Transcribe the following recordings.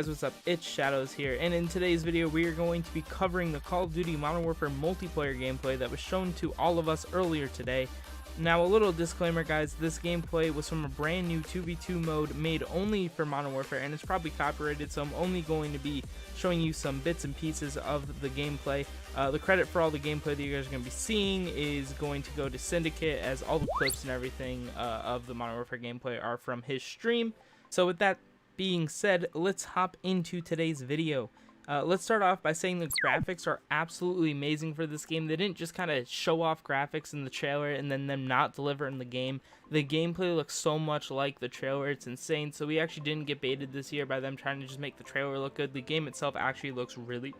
guys, what's up? It's Shadows here, and in today's video we are going to be covering the Call of Duty Modern Warfare multiplayer gameplay that was shown to all of us earlier today. Now, a little disclaimer, guys, this gameplay was from a brand new 2v2 mode made only for Modern Warfare, and it's probably copyrighted, so I'm only going to be showing you some bits and pieces of the gameplay. The credit for all the gameplay that you guys are going to be seeing is going to go to Syndicate, as all the clips and everything of the Modern Warfare gameplay are from his stream. So with that being said, let's hop into today's video. Let's start off by saying the graphics are absolutely amazing for this game. They didn't just kind of show off graphics in the trailer and then them not deliver in the game. The gameplay looks so much like the trailer, it's insane. So we actually didn't get baited this year by them trying to just make the trailer look good. The game itself actually looks really,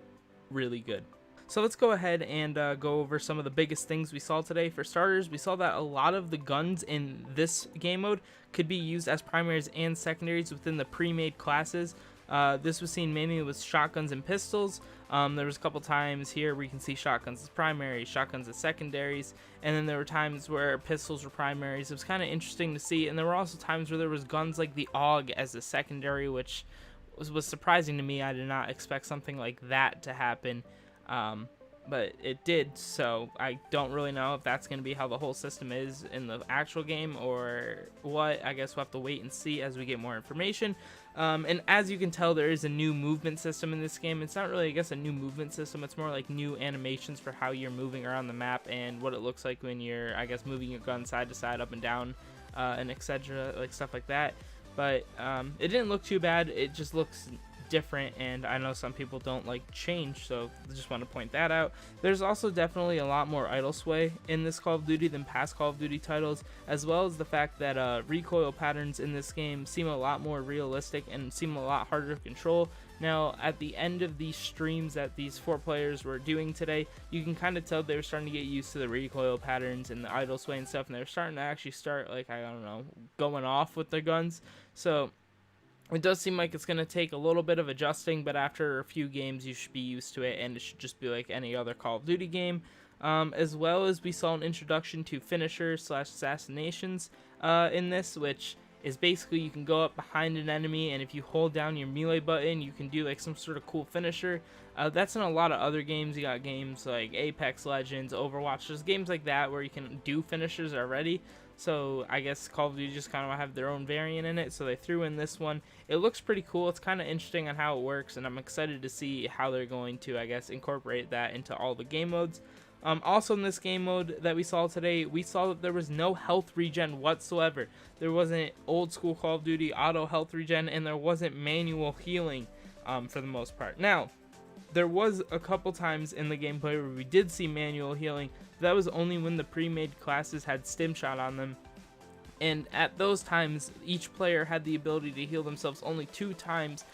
really good. So let's go ahead and go over some of the biggest things we saw today. For starters, we saw that a lot of the guns in this game mode could be used as primaries and secondaries within the pre-made classes. This was seen mainly with shotguns and pistols. There was a couple times here where you can see shotguns as primaries, shotguns as secondaries, and then there were times where pistols were primaries. It was kind of interesting to see, and there were also times where there was guns like the AUG as a secondary, which was surprising to me. I did not expect something like that to happen. But it did, so I don't really know if that's going to be how the whole system is in the actual game or what. I guess we'll have to wait and see as we get more information. And as you can tell, there is a new movement system in this game. It's not really, I guess, a new movement system. It's more like new animations for how you're moving around the map and what it looks like when you're, I guess, moving your gun side to side, up and down, and etc., like stuff like that. But it didn't look too bad. It just looks different, and I know some people don't like change, so I just want to point that out. There's also definitely a lot more idle sway in this Call of Duty than past Call of Duty titles, as well as the fact that recoil patterns in this game seem a lot more realistic and seem a lot harder to control. Now, at the end of these streams that these 4 players were doing today, you can kind of tell they were starting to get used to the recoil patterns and the idle sway and stuff, and they were starting to actually start, like, I don't know, going off with their guns. So it does seem like it's going to take a little bit of adjusting, but after a few games you should be used to it, and it should just be like any other Call of Duty game. As well as we saw an introduction to finishers / assassinations in this, which is basically you can go up behind an enemy, and if you hold down your melee button, you can do like some sort of cool finisher. That's in a lot of other games. You got games like Apex Legends, Overwatch, there's games like that where you can do finishers already. So I guess Call of Duty just kind of have their own variant in it, so they threw in this one. It looks pretty cool. It's kind of interesting on how it works, and I'm excited to see how they're going to, I guess, incorporate that into all the game modes. Also in this game mode that we saw today, we saw that there was no health regen whatsoever. There wasn't old school Call of Duty auto health regen, and there wasn't manual healing for the most part. Now, there was a couple times in the gameplay where we did see manual healing. That was only when the pre-made classes had stim shot on them, and at those times each player had the ability to heal themselves only 2 times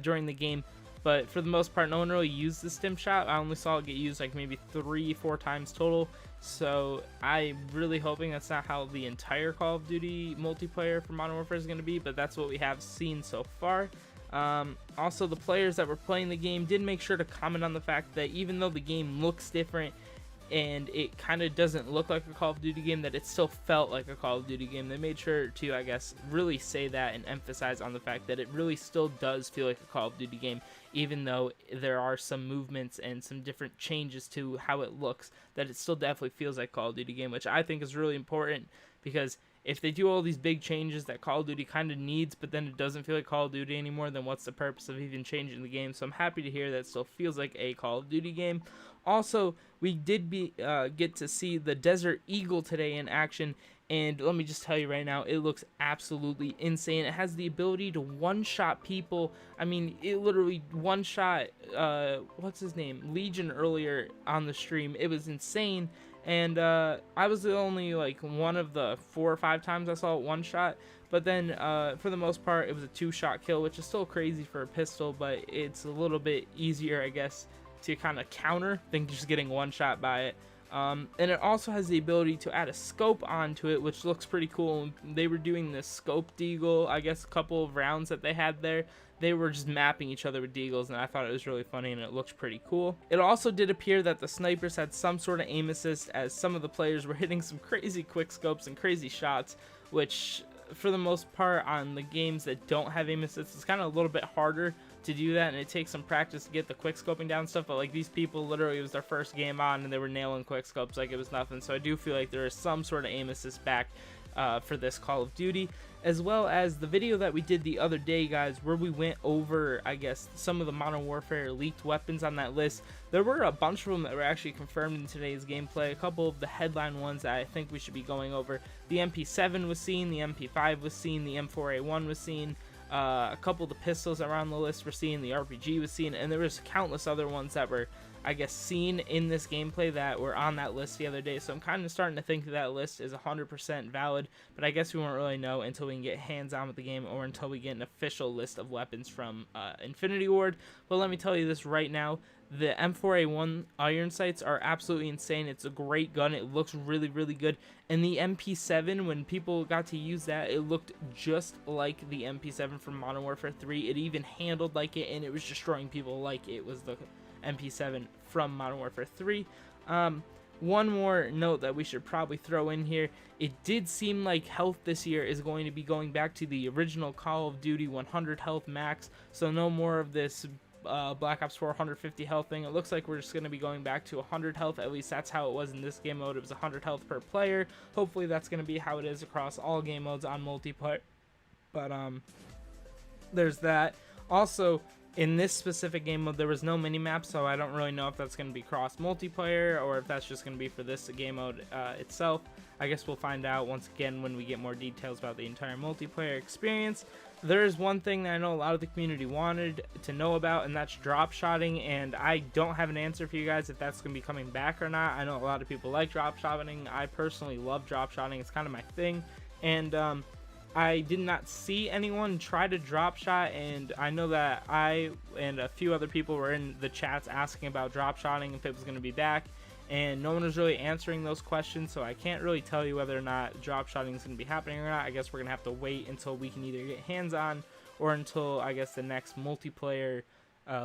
during the game. But for the most part, no one really used the stim shot. I only saw it get used like maybe 3-4 times total. So I'm really hoping that's not how the entire Call of Duty multiplayer for Modern Warfare is going to be, but that's what we have seen so far. Also, the players that were playing the game did make sure to comment on the fact that even though the game looks different and it kind of doesn't look like a Call of Duty game, that it still felt like a Call of Duty game. They made sure to, I guess, really say that and emphasize on the fact that it really still does feel like a Call of Duty game, even though there are some movements and some different changes to how it looks, that it still definitely feels like Call of Duty game, which I think is really important, because if they do all these big changes that Call of Duty kind of needs, but then it doesn't feel like Call of Duty anymore, then what's the purpose of even changing the game? So I'm happy to hear that it still feels like a Call of Duty game. Also, we did get to see the Desert Eagle today in action, and let me just tell you right now, it looks absolutely insane. It has the ability to one-shot people. I mean, it literally one-shot, what's his name? Legion earlier on the stream. It was insane. And I was the only like one of the 4 or 5 times I saw it one shot, but then for the most part it was a 2-shot kill, which is still crazy for a pistol, but it's a little bit easier, I guess, to kind of counter than just getting one shot by it. And it also has the ability to add a scope onto it, which looks pretty cool. They were doing this scope deagle, I guess, a couple of rounds that they had there. They were just mapping each other with deagles, and I thought it was really funny, and it looked pretty cool. It also did appear that the snipers had some sort of aim assist, as some of the players were hitting some crazy quick scopes and crazy shots, which for the most part on the games that don't have aim assist, it's kind of a little bit harder to do that, and it takes some practice to get the quick scoping down stuff. But like these people, literally, it was their first game on, and they were nailing quick scopes like it was nothing. So I do feel like there is some sort of aim assist back for this Call of Duty, as well as the video that we did the other day, guys, where we went over, I guess, some of the Modern Warfare leaked weapons on that list. There were a bunch of them that were actually confirmed in today's gameplay. A couple of the headline ones that I think we should be going over. The MP7 was seen, the MP5 was seen, the M4A1 was seen. A couple of the pistols that were on the list were seen, the RPG was seen, and there was countless other ones that were, I guess, seen in this gameplay that were on that list the other day. So I'm kind of starting to think that list is 100% valid, but I guess we won't really know until we can get hands-on with the game, or until we get an official list of weapons from Infinity Ward. But let me tell you this right now, the M4A1 iron sights are absolutely insane. It's a great gun. It looks really, really good. And the MP7, when people got to use that, it looked just like the MP7 from Modern Warfare 3. It even handled like it, and it was destroying people like it was the MP7 from Modern Warfare 3. One more note that we should probably throw in here. It did seem like health this year is going to be going back to the original Call of Duty 100 health max. So no more of this Black Ops 4 150 health thing. It looks like we're just going to be going back to 100 health. At least that's how it was in this game mode. It was 100 health per player. Hopefully that's going to be how it is across all game modes on multiplayer. But there's that. Also, in this specific game mode, there was no mini-map, so I don't really know if that's going to be cross multiplayer or if that's just going to be for this game mode itself. I guess we'll find out once again when we get more details about the entire multiplayer experience. There is one thing that I know a lot of the community wanted to know about, and that's drop shotting, and I don't have an answer for you guys if that's going to be coming back or not. I know a lot of people like drop shotting. I personally love drop shotting. It's kind of my thing, and I did not see anyone try to drop shot, and I know that I and a few other people were in the chats asking about drop shotting, if it was going to be back, and no one was really answering those questions, so I can't really tell you whether or not drop shotting is going to be happening or not. I guess we're going to have to wait until we can either get hands on, or until, I guess, the next multiplayer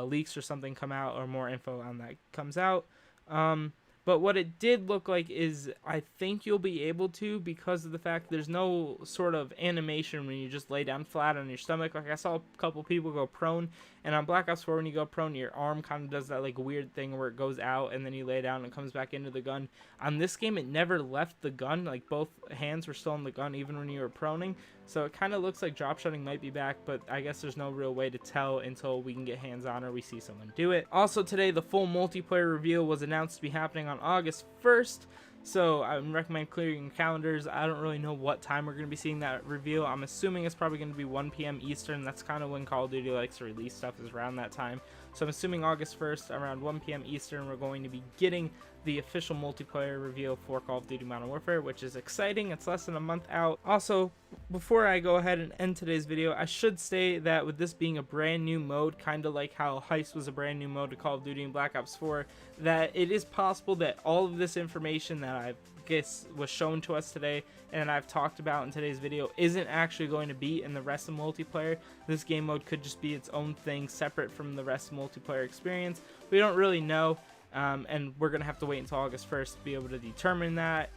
leaks or something come out, or more info on that comes out. But what it did look like is, I think you'll be able to, because of the fact there's no sort of animation when you just lay down flat on your stomach. Like, I saw a couple people go prone, and on Black Ops 4 when you go prone, your arm kind of does that like weird thing where it goes out and then you lay down and it comes back into the gun. On this game, it never left the gun. Like, both hands were still on the gun even when you were proning. So it kind of looks like drop shotting might be back, but I guess there's no real way to tell until we can get hands on or we see someone do it. Also today, the full multiplayer reveal was announced to be happening on August 1st. So I would recommend clearing your calendars. I don't really know what time we're going to be seeing that reveal. I'm assuming it's probably going to be 1 p.m. Eastern. That's kind of when Call of Duty likes to release stuff, is around that time. So I'm assuming August 1st, around 1 p.m. Eastern, we're going to be getting the official multiplayer reveal for Call of Duty Modern Warfare, which is exciting. It's less than a month out. Also, before I go ahead and end today's video, I should say that with this being a brand new mode, kind of like how Heist was a brand new mode to Call of Duty and Black Ops 4, that it is possible that all of this information that I guess was shown to us today and I've talked about in today's video isn't actually going to be in the rest of multiplayer. This game mode could just be its own thing, separate from the rest of multiplayer experience. We don't really know. And we're going to have to wait until August 1st to be able to determine that.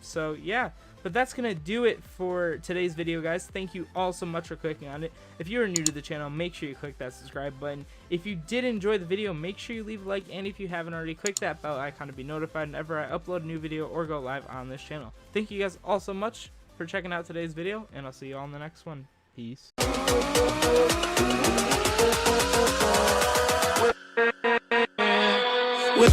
So yeah, but that's going to do it for today's video, guys. Thank you all so much for clicking on it. If you are new to the channel, make sure you click that subscribe button. If you did enjoy the video, make sure you leave a like, and if you haven't already, click that bell icon to be notified whenever I upload a new video or go live on this channel. Thank you guys all so much for checking out today's video, and I'll see you all in the next one. Peace. With